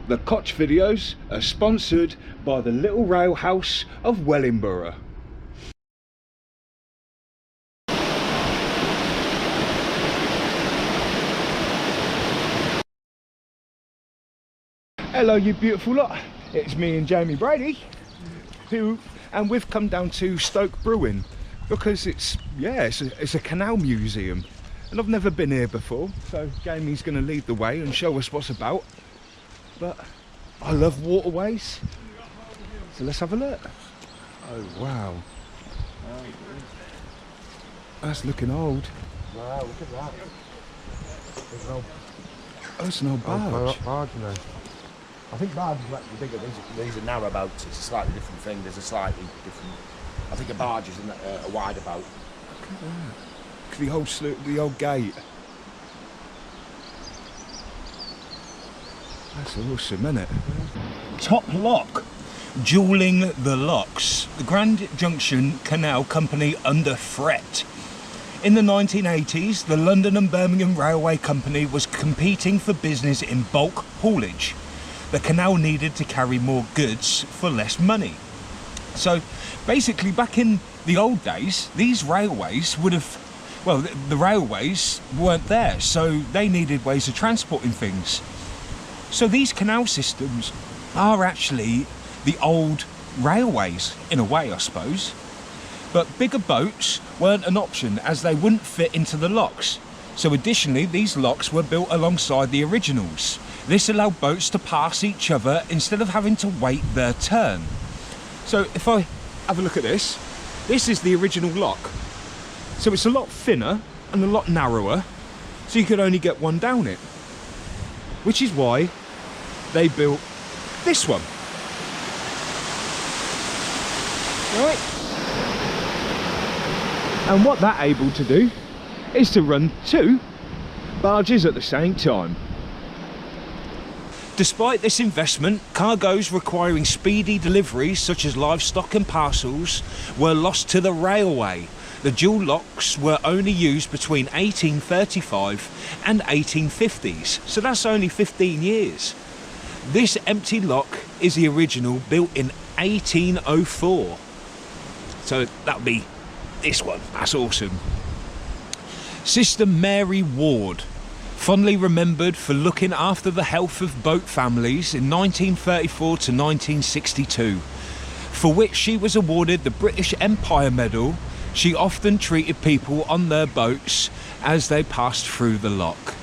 The Koch videos are sponsored by the Little Rail House of Wellingborough. Hello you beautiful lot, it's me and Jamie Brady, and we've come down to Stoke Bruerne because it's a canal museum, and I've never been here before, so Jamie's going to lead the way and show us what's about. But I love waterways, so let's have a look. Oh wow, that's looking old. Wow, look at that. That's an old barge. Barge, you know. I think barges are actually bigger. These are narrow boats. It's a slightly different thing. There's a slightly different. I think a barge is a wider boat. Look at that. The old gate. That's awesome, isn't it? Top lock. Dueling the locks. The Grand Junction Canal Company under threat. In the 1980s, the London and Birmingham Railway Company was competing for business in bulk haulage. The canal needed to carry more goods for less money. So basically back in the old days, these railways would have, well, the railways weren't there, so they needed ways of transporting things. So these canal systems are actually the old railways, in a way I suppose. But bigger boats weren't an option as they wouldn't fit into the locks. So additionally, these locks were built alongside the originals. This allowed boats to pass each other instead of having to wait their turn. So if I have a look at this, this is the original lock. So it's a lot thinner and a lot narrower, so you could only get one down it. Which is why they built this one. Right. And what that's able to do is to run two barges at the same time. Despite this investment, cargoes requiring speedy deliveries such as livestock and parcels were lost to the railway. The dual locks were only used between 1835 and 1850s, so that's only 15 years. This empty lock is the original, built in 1804. So that'll be this one. That's awesome. Sister Mary Ward, fondly remembered for looking after the health of boat families in 1934 to 1962, for which she was awarded the British Empire Medal. She often treated people on their boats as they passed through the lock.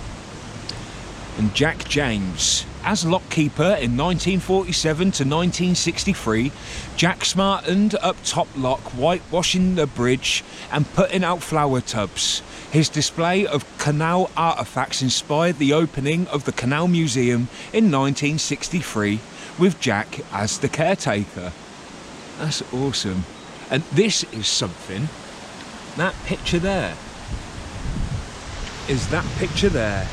And Jack James, as lockkeeper in 1947 to 1963, Jack smartened up top lock, whitewashing the bridge and putting out flower tubs. His display of canal artefacts inspired the opening of the Canal Museum in 1963 with Jack as the caretaker. That's awesome. And this is something, that picture there, is that picture there.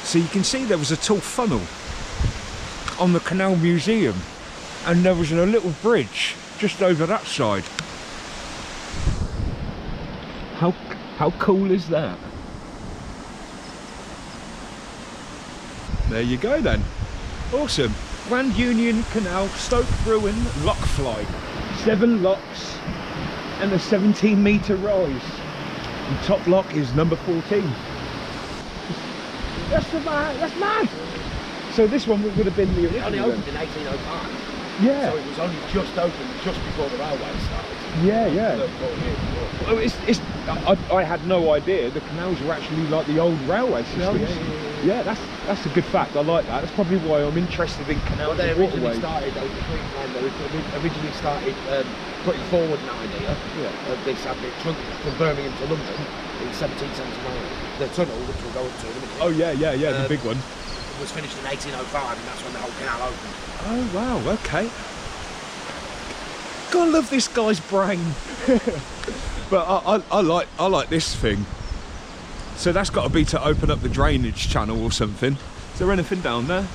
So you can see there was a tall funnel on the Canal Museum, and there was a little bridge just over that side. How cool is that? There you go then. Awesome. Grand Union Canal, Stoke Bruerne lock flight. 7 locks and a 17-metre rise. And top lock is number 14. That's mad. So this one would have been the original. It only opened in 1805. Yeah. So it was only just opened just before the railway started. Yeah. Well, I had no idea the canals were actually like the old railway systems. Yeah, that's a good fact. I like that. That's probably why I'm interested in canals. Well, they and originally waterways. started putting forward an idea of this having trunk from Birmingham to London in 1779. The tunnel, which we'll go up to in a minute. Oh yeah, the big one. Was finished in 1805, and that's when the whole canal opened. Oh wow, okay. God, I love this guy's brain. But I like this thing. So that's got to be to open up the drainage channel or something. Is there anything down there?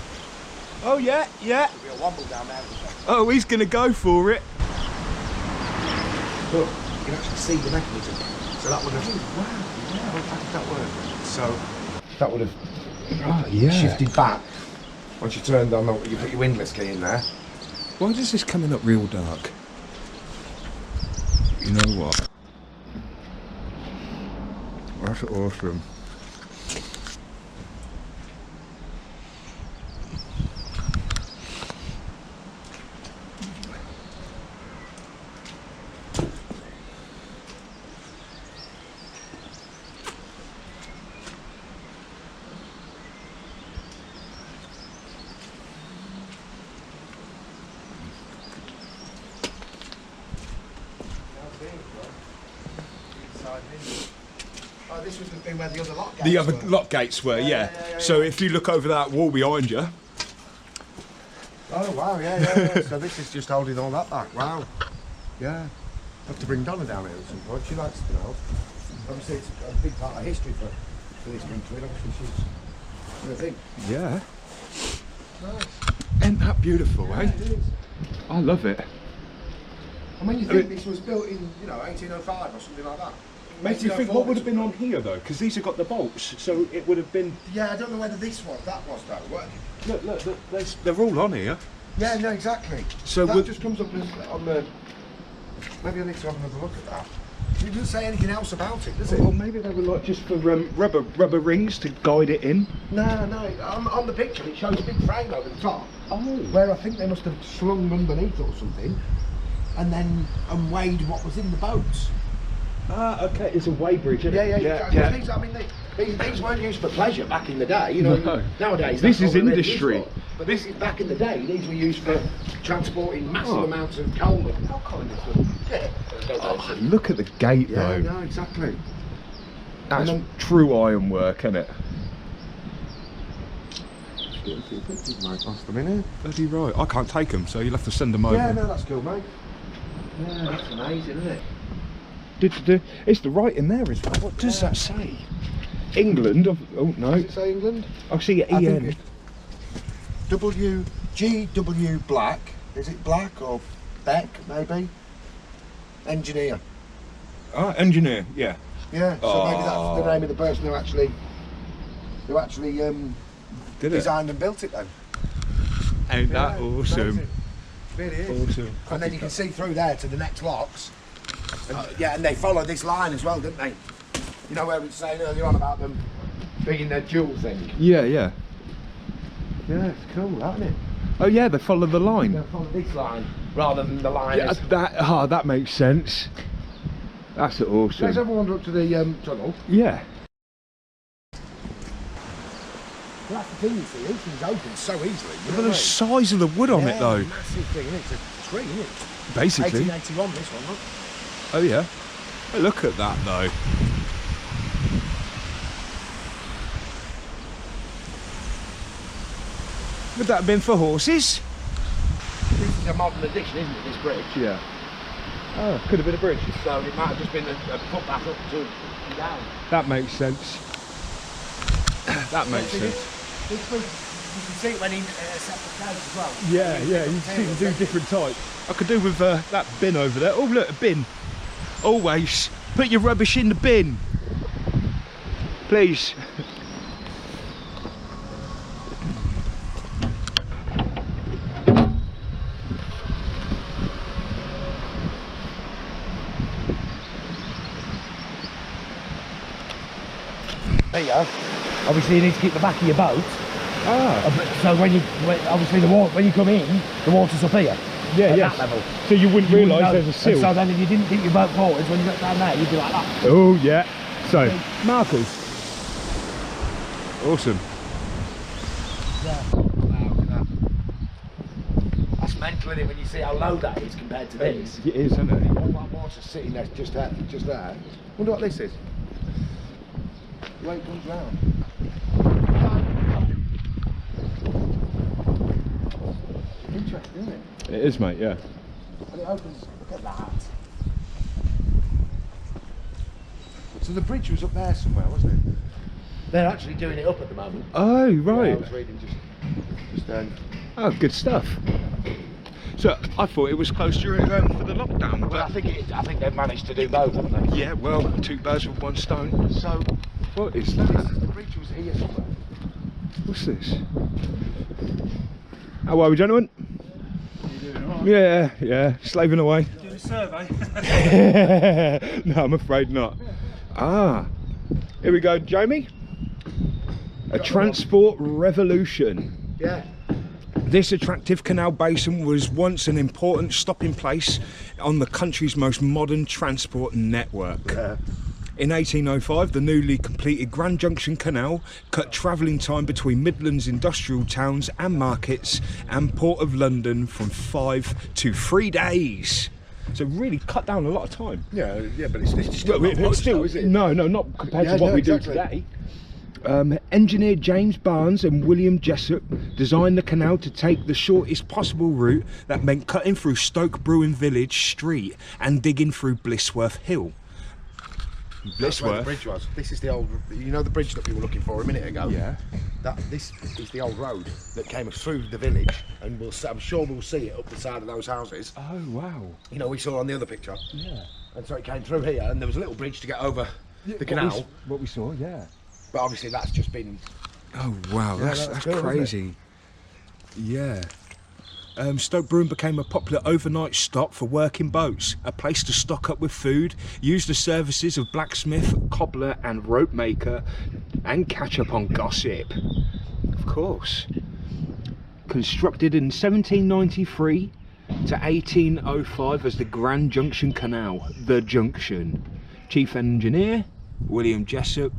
Oh yeah. There'll be a womble down there. Oh, he's gonna go for it. Look, you can actually see the mechanism. So that would have. Wow. How did that work? So that would have Oh, yeah. shifted back. Once you turned on, you put your windlass key in there. Why is this coming up real dark? You know what? That's awesome. Oh, this was been where the other lock gates The other were. lock gates were, yeah. Yeah. So if you look over that wall behind you, Oh wow, yeah. So this is just holding all that back. Wow. Yeah. Have to bring Donna down here at some point. She likes to know. Obviously, it's a big part of history for this country. Obviously, she's. I think. yeah. Nice. Isn't that beautiful, Yeah, eh? it is. I love it. I mean, you think this was built in, 1805 or something like that? Makes you think what would have been on here though, because these have got the bolts, so it would have been. Yeah, I don't know whether that was though. What? Look, they're all on here. Yeah, no, exactly. So that would- just comes up as on the. Maybe I need to have another look at that. It doesn't say anything else about it, does it? Well, maybe they were like just for rubber rings to guide it in. No. On the picture, it shows a big frame over the top. Oh. Where I think they must have slung underneath or something, and then weighed what was in the boats. Ah, okay. It's a weighbridge. Isn't it? Yeah. These, I mean, these weren't used for pleasure back in the day. No. Nowadays This that's is all they're used industry. for. But this is back in the day. These were used for transporting massive Oh. amounts of coal. How cold is it? Yeah. Oh, look at the gate Yeah, though. no, exactly. That's And then- true ironwork, isn't it? Bloody right. I can't take them, so you'll have to send them over. Yeah, no, that's cool, mate. Yeah, that's amazing, isn't it? It's the writing there as well. What does that say? England? Oh no. Does it say England? I see I think EN. it's G.W. Black. Is it Black or Beck, maybe? Engineer. Ah, engineer. Yeah. Yeah, so maybe that's the name of the person who actually Did it? designed and built it then. Ain't that Yeah, awesome? amazing. Really is. Awesome. And then you can see through there to the next locks. And, yeah, and they follow this line as well, didn't they? You know where we were saying earlier on about them being their dual thing? Yeah. Yeah, it's cool, isn't it? Oh yeah, they follow the line. They follow this line rather than the line. Yeah, that makes sense. That's awesome. Let's have a wander up to the tunnel. Yeah. Well, that's the thing, you see, these things open so easily. You Look know at the what size of the wood I on mean? it though. Massive thing, isn't it? It's a tree, isn't it? Basically. 1881, this one, look. Oh yeah. Hey, look at that though. Would that have been for horses? This is a modern addition, isn't it, this bridge? Yeah. Oh, could have been a bridge. So it might have just been a footpath up to and down. That makes sense. That makes sense. This bridge, you can see it when in separate codes as well. Yeah, you see them do different types. I could do with that bin over there. Oh look, a bin. Always put your rubbish in the bin. Please. There you go. Obviously you need to keep the back of your boat. Ah. So when you come in, the water's up here. Yeah, at yes. that level. So you wouldn't You wouldn't realise know. there's a sill. And so then if you didn't keep your boat forwards, when you got down there, you'd be like that. Oh yeah. So markers. Awesome. Yeah. Wow, look at that. That's mental, isn't it, when you see how low that is compared to this. It is, isn't it? All that water's sitting there, just there. Wonder what this is. The way it comes round. Interesting, isn't it? It is, mate. Yeah. And it opens, look at that. So the bridge was up there somewhere, wasn't it? They're actually doing it up at the moment. Oh Yeah, right. I was reading just then. Oh, good stuff. So I thought it was closed during for the lockdown, Well, but I think they've managed to do both, haven't they? yeah. Well, two birds with one stone. So What is this that? is the bridge was here somewhere. What's this? How are we, gentlemen? You doing all right? Yeah, slaving away. Doing a survey? No, I'm afraid not. Ah, here we go, Jamie. A transport revolution. Yeah. This attractive canal basin was once an important stopping place on the country's most modern transport network. Yeah. In 1805, the newly completed Grand Junction Canal cut travelling time between Midlands industrial towns and markets and Port of London from 5 to 3 days. So really cut down a lot of time. Yeah, but it's still not Well, much though, is it? No, not compared to what we do today. Engineer James Barnes and William Jessup designed the canal to take the shortest possible route that meant cutting through Stoke Bruerne Village Street and digging through Blisworth Hill. That's where the bridge was. This is the old, you know the bridge that we were looking for a minute ago? Yeah. This is the old road that came through the village, and I'm sure we'll see it up the side of those houses. Oh, wow. You know, we saw on the other picture. Yeah. And so it came through here, and there was a little bridge to get over the canal. What we saw, yeah. But obviously that's just been... Oh, wow, Yeah, that's cool, isn't it? crazy. Yeah. Stoke Bruerne became a popular overnight stop for working boats, a place to stock up with food, use the services of blacksmith, cobbler and rope maker, and catch up on gossip. Of course. Constructed in 1793 to 1805 as the Grand Junction Canal, the Junction. Chief Engineer, William Jessup.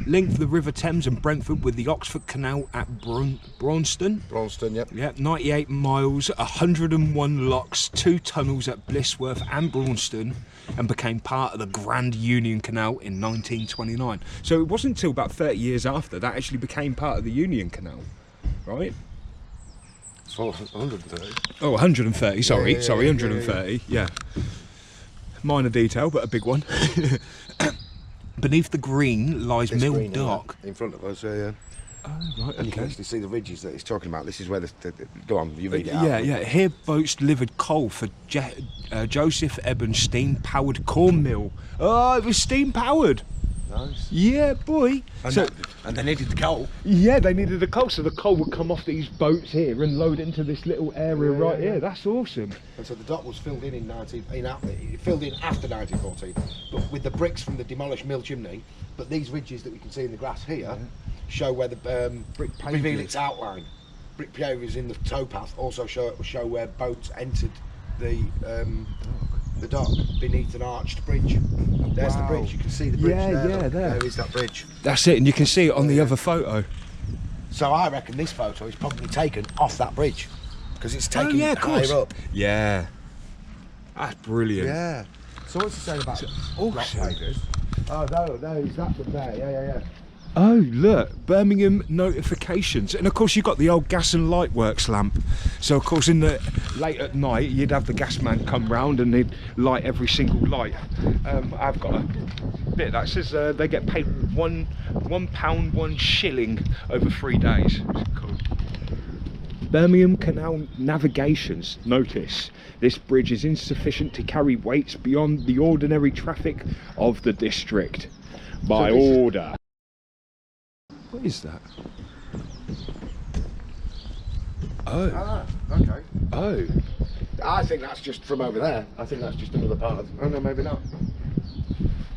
Linked the River Thames and Brentford with the Oxford Canal at Braunston. Braunston, yep. Yeah, 98 miles, 101 locks, 2 tunnels at Blisworth and Braunston, and became part of the Grand Union Canal in 1929. So it wasn't until about 30 years after that actually became part of the Union Canal, right? It's 130. Oh, 130, sorry, Yeah, 130, yeah. Minor detail, but a big one. Beneath the green lies This Mill green Dock. in front of us, yeah. Oh, right, And you can okay. actually see the ridges that he's talking about. This is where go on, you read it out. Yeah. Here boats delivered coal for Joseph Ebbons steam-powered corn mill. Oh, it was steam-powered. Nice. Yeah, boy. And they needed the coal. Yeah, they needed the coal, so the coal would come off these boats here and load it into this little area right here. That's awesome. And so the dock was filled in it filled in after 1914, but with the bricks from the demolished mill chimney. But these ridges that we can see in the grass here show where the Brick reveal pavers. its outline. Brick pavers in the towpath also show where boats entered the dock beneath an arched bridge. There's the Wow. bridge. You can see the bridge there. Yeah, look. there. There is that bridge. That's it, and you can see it on the other photo. So I reckon this photo is probably taken off that bridge because it's taken of course. higher up. Yeah. That's brilliant. Yeah. So what's it saying about block awesome. pavers? Oh no, is that one there? Yeah. Oh, look, Birmingham notifications. And of course you've got the old gas and light works lamp. So of course late at night you'd have the gas man come round and they'd light every single light. I've got a bit that says they get paid £1, £1 over 3 days. Cool. Birmingham Canal navigations. Notice, this bridge is insufficient to carry weights beyond the ordinary traffic of the district. By order. What is that? Oh. Okay. Oh. I think that's just from over there. I think that's just another part of... Oh no, maybe not.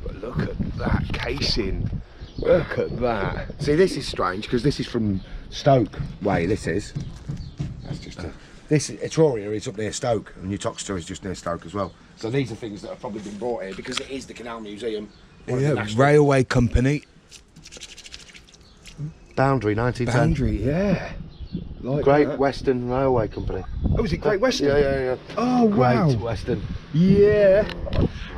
But look at that casing. Look at that. See, this is strange because this is from Stoke way, this is. That's just this Etruria is up near Stoke and Uttoxeter is just near Stoke as well. So these are things that have probably been brought here because it is the Canal Museum. Yeah, railway company. Boundary, 1910. Boundary, yeah. Like Great that. Western Railway Company. Oh, is it Great Western? Yeah. Oh, wow. Great Western. Yeah.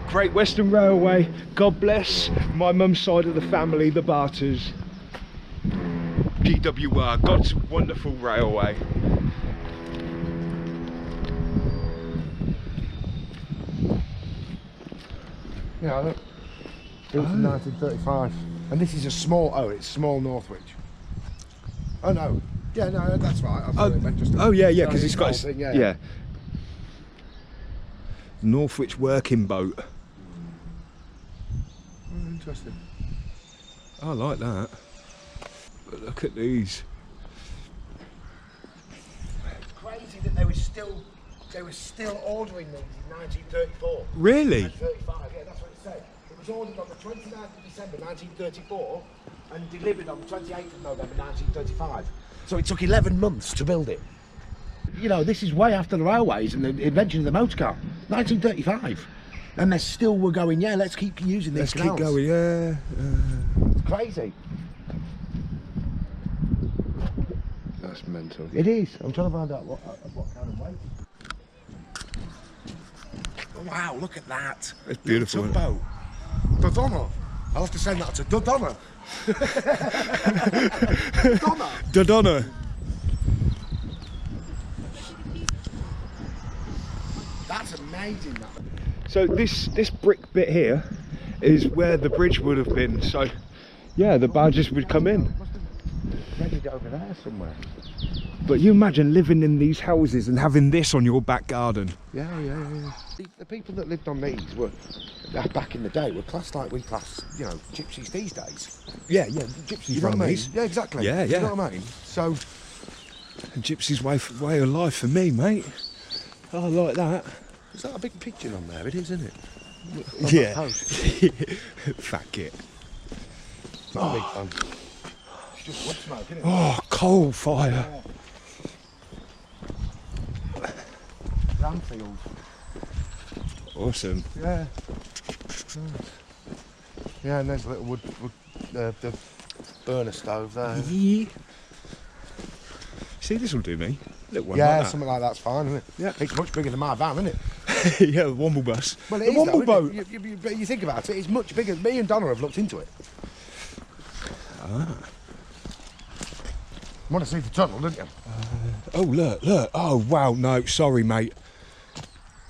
Great Western Railway. God bless my mum's side of the family, the Barters. GWR, God's wonderful railway. Yeah, look. Built in 1935. And this is a small, it's small Northwich. Oh no. Yeah, no, that's right. I thought it meant just yeah, no, because it's got the whole thing, yeah. Northwich working boat. Oh, interesting. I like that. But look at these. It's crazy that they were still ordering these in 1934. Really? And 35, yeah, that's what it said. It was ordered on the 29th of December 1934 and delivered on the 28th of November 1935. So it took 11 months to build it. You know, this is way after the railways and the invention of the motor car. 1935. And they still were going, yeah, let's keep using these canals. Keep going, yeah. It's crazy. That's mental. It is. I'm trying to find out what kind of weight. Wow, look at that. It's beautiful. Tugboat. Dodonna. I'll have to send that to Dodonna. Dodonna. That's amazing, that. So this brick bit here is where the bridge would have been. So, yeah, the barges would come in. Must have readied it over there somewhere. But you imagine living in these houses and having this on your back garden. Yeah. The people that lived on these were, back in the day, were classed like we class, you know, gypsies these days. Yeah, gypsies You know run what I mean? these. Yeah, exactly. Yeah. You know what I mean? So, A gypsy's way of life for me, mate. I like that. is that a big pigeon on there? It is, isn't it? Yeah. Fuck it. Not a big fan. It's just wood smoke, isn't it? Oh, coal fire. Bramfield. Awesome. Yeah. Yeah, and there's a little wood the burner stove there. Yeah. See, this will do me. Little one Yeah, like that. something like that's fine, isn't it? Yeah. It's much bigger than my van, isn't it? Yeah, the Womble bus. Well, it the is, Womble though, boat. isn't it? You think about it, it's much bigger. Me and Donna have looked into it. Ah. You want to see the tunnel, don't you? Oh, look. Oh, wow. No, sorry, mate.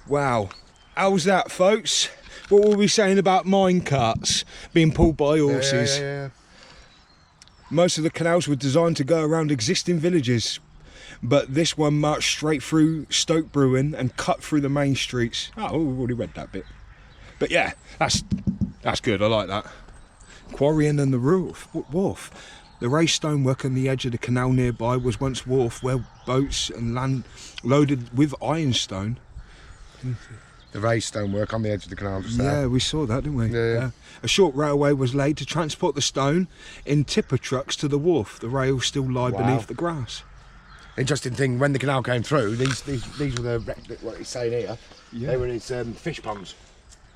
Wow. How's that, folks? What were we saying about mine carts being pulled by horses? Yeah. Most of the canals were designed to go around existing villages, but this one marched straight through Stoke Bruerne and cut through the main streets. Oh, we've already read that bit. But yeah, that's good. I like that. Quarrying and the wharf. The raised stonework on the edge of the canal nearby was once wharf where boats and land loaded with ironstone. The raised stonework on the edge of the canal just there. Yeah, we saw that, didn't we? Yeah. A short railway was laid to transport the stone in tipper trucks to the wharf. The rails still lie beneath the grass. Interesting thing, when the canal came through, these were what it's saying here. Yeah. They were its fish ponds.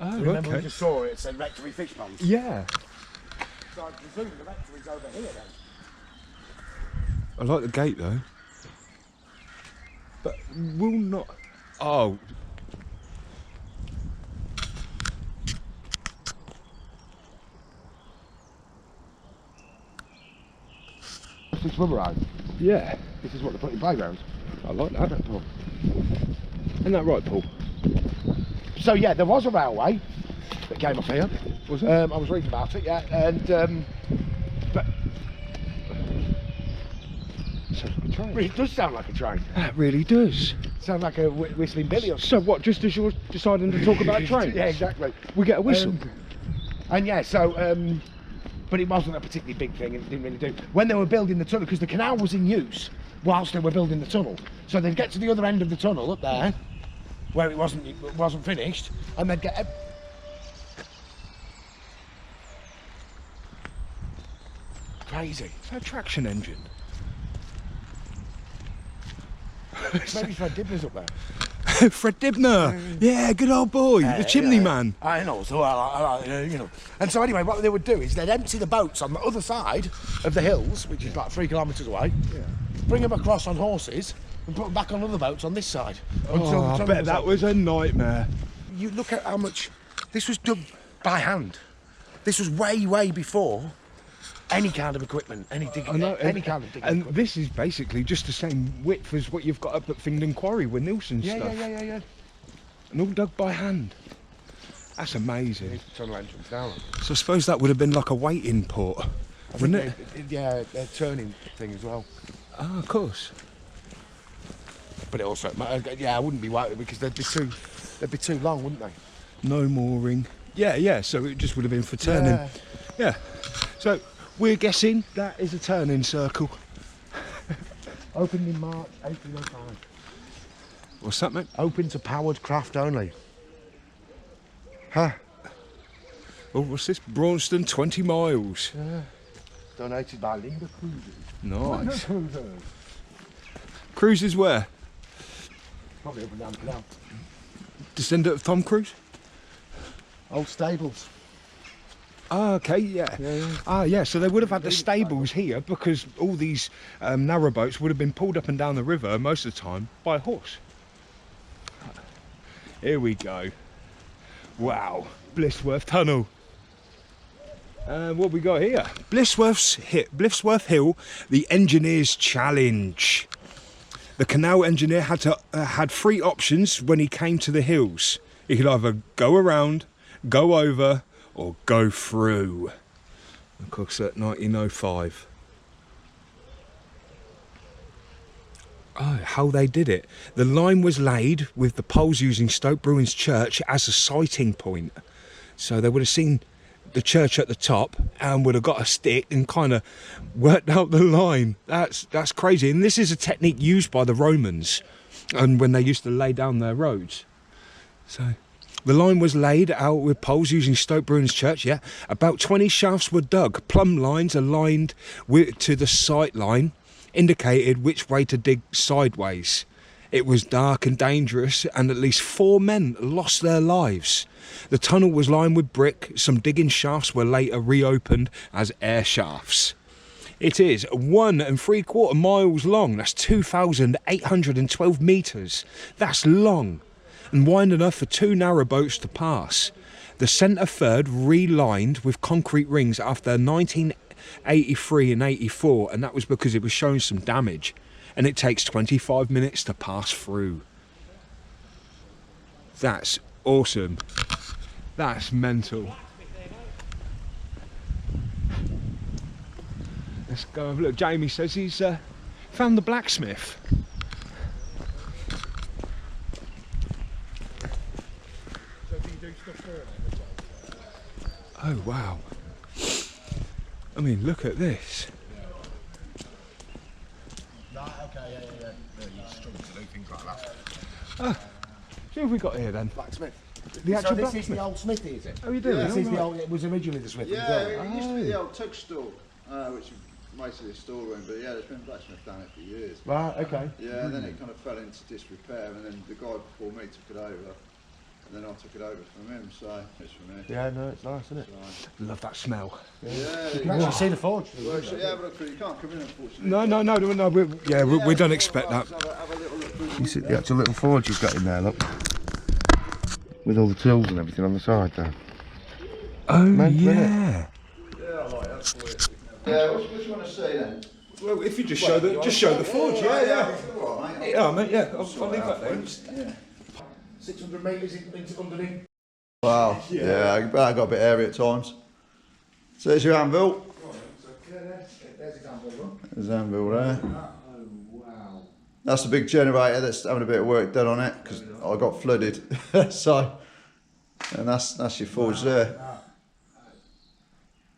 Oh, Remember we okay. just saw it said rectory fish ponds. Yeah. So I presume the rectory's over here then. I like the gate though. But will not. Oh. This rubber eye. Yeah. This is what they put in playgrounds. I like that. Isn't that right, Paul? So yeah, there was a railway that came up here. Was it? I was reading about it, yeah, and but Sounds like a train. it does sound like a train. That really does. Sounds like a whistling Billy or So what, just as you're deciding to talk about trains? Yeah, exactly. We get a whistle. And yeah, so but it wasn't a particularly big thing, and it didn't really do. When they were building the tunnel, because the canal was in use whilst they were building the tunnel, so they'd get to the other end of the tunnel up there, where it wasn't finished, and they'd get. Crazy. It's a traction engine. Maybe Fred Dibner's up there. Fred Dibner. Yeah, good old boy. The chimney man. I know, so you know. And so anyway, what they would do is they'd empty the boats on the other side of the hills, which is like 3 kilometres away, bring them across on horses, and put them back on other boats on this side. Oh, I bet that was a nightmare. You look at how much this was done by hand. This was way before any kind of equipment, any kind of digging And equipment. this is basically just the same width as what you've got up at Fingdon Quarry with Nilsson's Yeah. stuff. And all dug by hand. That's amazing. Tunnel entrance down. So I suppose that would have been like a waiting port, wouldn't it? Yeah, a turning thing as well. Ah, of course. But it also, I wouldn't be waiting because they'd be too long, wouldn't they? No mooring. Yeah, so it just would have been for turning. Yeah. So We're guessing that is a turning circle. Opened in March 1805. What's that, mate? Open to powered craft only. Huh? Oh, what's this? Braunston, 20 miles. Yeah. Donated by Linda Cruises. Nice. Cruises where? Probably up and down the canal. Descendant of Tom Cruise? Old stables. Ah, okay, yeah. Ah, yeah, so they would have had the stables here because all these narrowboats would have been pulled up and down the river most of the time by a horse. Here we go. Wow, Blisworth Tunnel. What we got here? Blisworth Hill, the Engineer's Challenge. The canal engineer had three options when he came to the hills. He could either go around, go over, or go through. Of course, at 1905. Oh, how they did it. The line was laid with the poles using Stoke Bruerne Church as a sighting point. So they would have seen the church at the top and would have got a stick and kind of worked out the line. That's crazy. And this is a technique used by the Romans and when they used to lay down their roads. So the line was laid out with poles using Stoke Bruerne Church, yeah. About 20 shafts were dug. Plumb lines aligned to the sight line indicated which way to dig sideways. It was dark and dangerous and at least 4 men lost their lives. The tunnel was lined with brick. Some digging shafts were later reopened as air shafts. It is 1 3/4 miles long. That's 2,812 metres. That's long and wide enough for 2 narrow boats to pass. The centre third relined with concrete rings after 1983 and 84, and that was because it was showing some damage, and it takes 25 minutes to pass through. That's awesome. That's mental. Let's go have a look. Jamie says he's found the blacksmith. Oh wow. I mean, look at this. Right, okay, yeah. You struggle to do things like that. Ah, see what we got here then? Blacksmith. The actual So this blacksmith. is the old Smithy, is it? Oh, you do? Yeah. This is the old, it was originally the Smithy. Yeah, as well. it used to be the old tug store, which is basically a storeroom, but yeah, there's been Blacksmith down it for years. Right, okay. Yeah, and then it kind of fell into disrepair, and then the guy before me took it over, and then I took it over from him, so it's for me. Yeah, no, it's nice, isn't it? So, Love that smell. yeah, You can actually see the forge. well, so, yeah, but you can't come in, unfortunately. No, we don't expect that. Have a little look through. You see the actual little forge you've got in there, look. With all the tools and everything on the side there. Oh, Mental, yeah. Yeah, I like that for you. Yeah, what do you want to see then? Well, if you just show the forge, yeah. All right, mate. Yeah, mate, yeah, I'll leave that there. Yeah. 600 metres into underneath. Wow, yeah, I got a bit airy at times. So there's your anvil. There's the anvil. There's the anvil there. Oh, wow. That's the big generator that's having a bit of work done on it because I got flooded. So, and that's your forge there.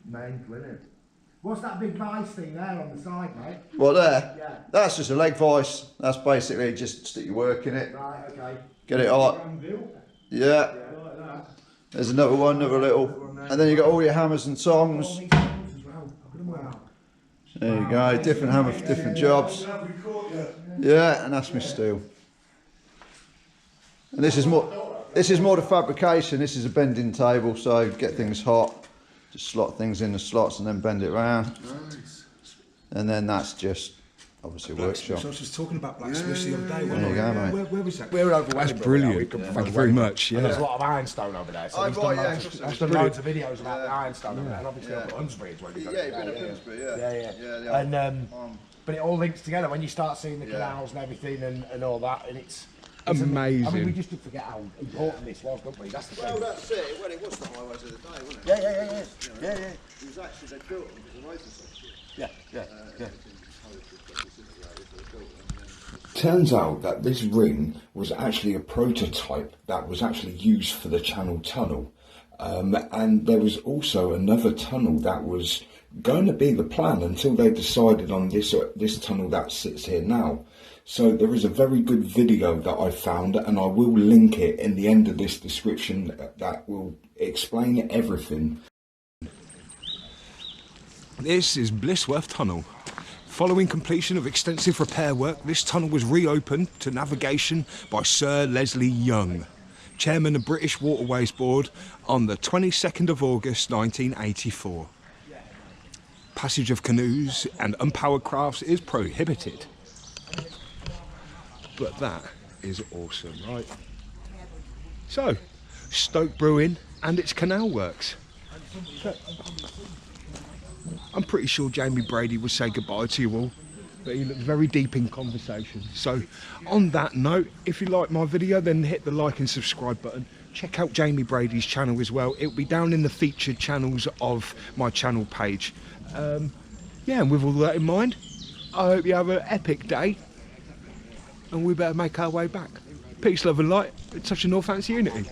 Mental, isn't it? What's that big vice thing there on the side, mate? What there? Yeah. That's just a leg vice. That's basically just stick your work in it, Right, okay. get it hot. Yeah. Like that. There's another one, another little, and then you got all your hammers and tongs. All these tools as well. Wow. There you go, different hammer for different jobs. Yeah, and that's my steel. And this is more the fabrication. This is a bending table, so get things hot. Just slot things in the slots and then bend it round. Nice. And then that's just obviously a workshop. So I was just talking about blacksmiths the other day. There you go, mate. Where was that? We're over That's Wellington. brilliant. Thank you very much. And there's a Yeah. lot of ironstone over there. So Oh, we've right, done, yeah, loads, it's I've done loads of videos about the ironstone over there. And obviously Yeah. up at Hunsbury is where we Yeah, got you've been to Finsbury, yeah. Yeah. Yeah, And but it all links together when you start seeing the Yeah. canals and everything and all that, and it's Amazing. I mean, we just forget how important this was, don't we? That's the thing. Well, that's it. Well, it was the highways of the day, wasn't it? Yeah. It was actually, they built them because the roads were so shit. Yeah. Turns out that this ring was actually a prototype that was actually used for the Channel Tunnel. And there was also another tunnel that was going to be the plan until they decided on this tunnel that sits here now. So there is a very good video that I found, and I will link it in the end of this description, that will explain everything. This is Blisworth Tunnel. Following completion of extensive repair work, this tunnel was reopened to navigation by Sir Leslie Young, Chairman of British Waterways Board, on the 22nd of August 1984. Passage of canoes and unpowered crafts is prohibited. But that is awesome, right? So, Stoke Bruerne and its canal works. I'm pretty sure Jamie Brady would say goodbye to you all, but he looked very deep in conversation. So on that note, if you like my video, then hit the like and subscribe button. Check out Jamie Brady's channel as well. It'll be down in the featured channels of my channel page. Yeah, and with all that in mind, I hope you have an epic day, and we better make our way back. Peace, love and light. Touch of Northampton unity.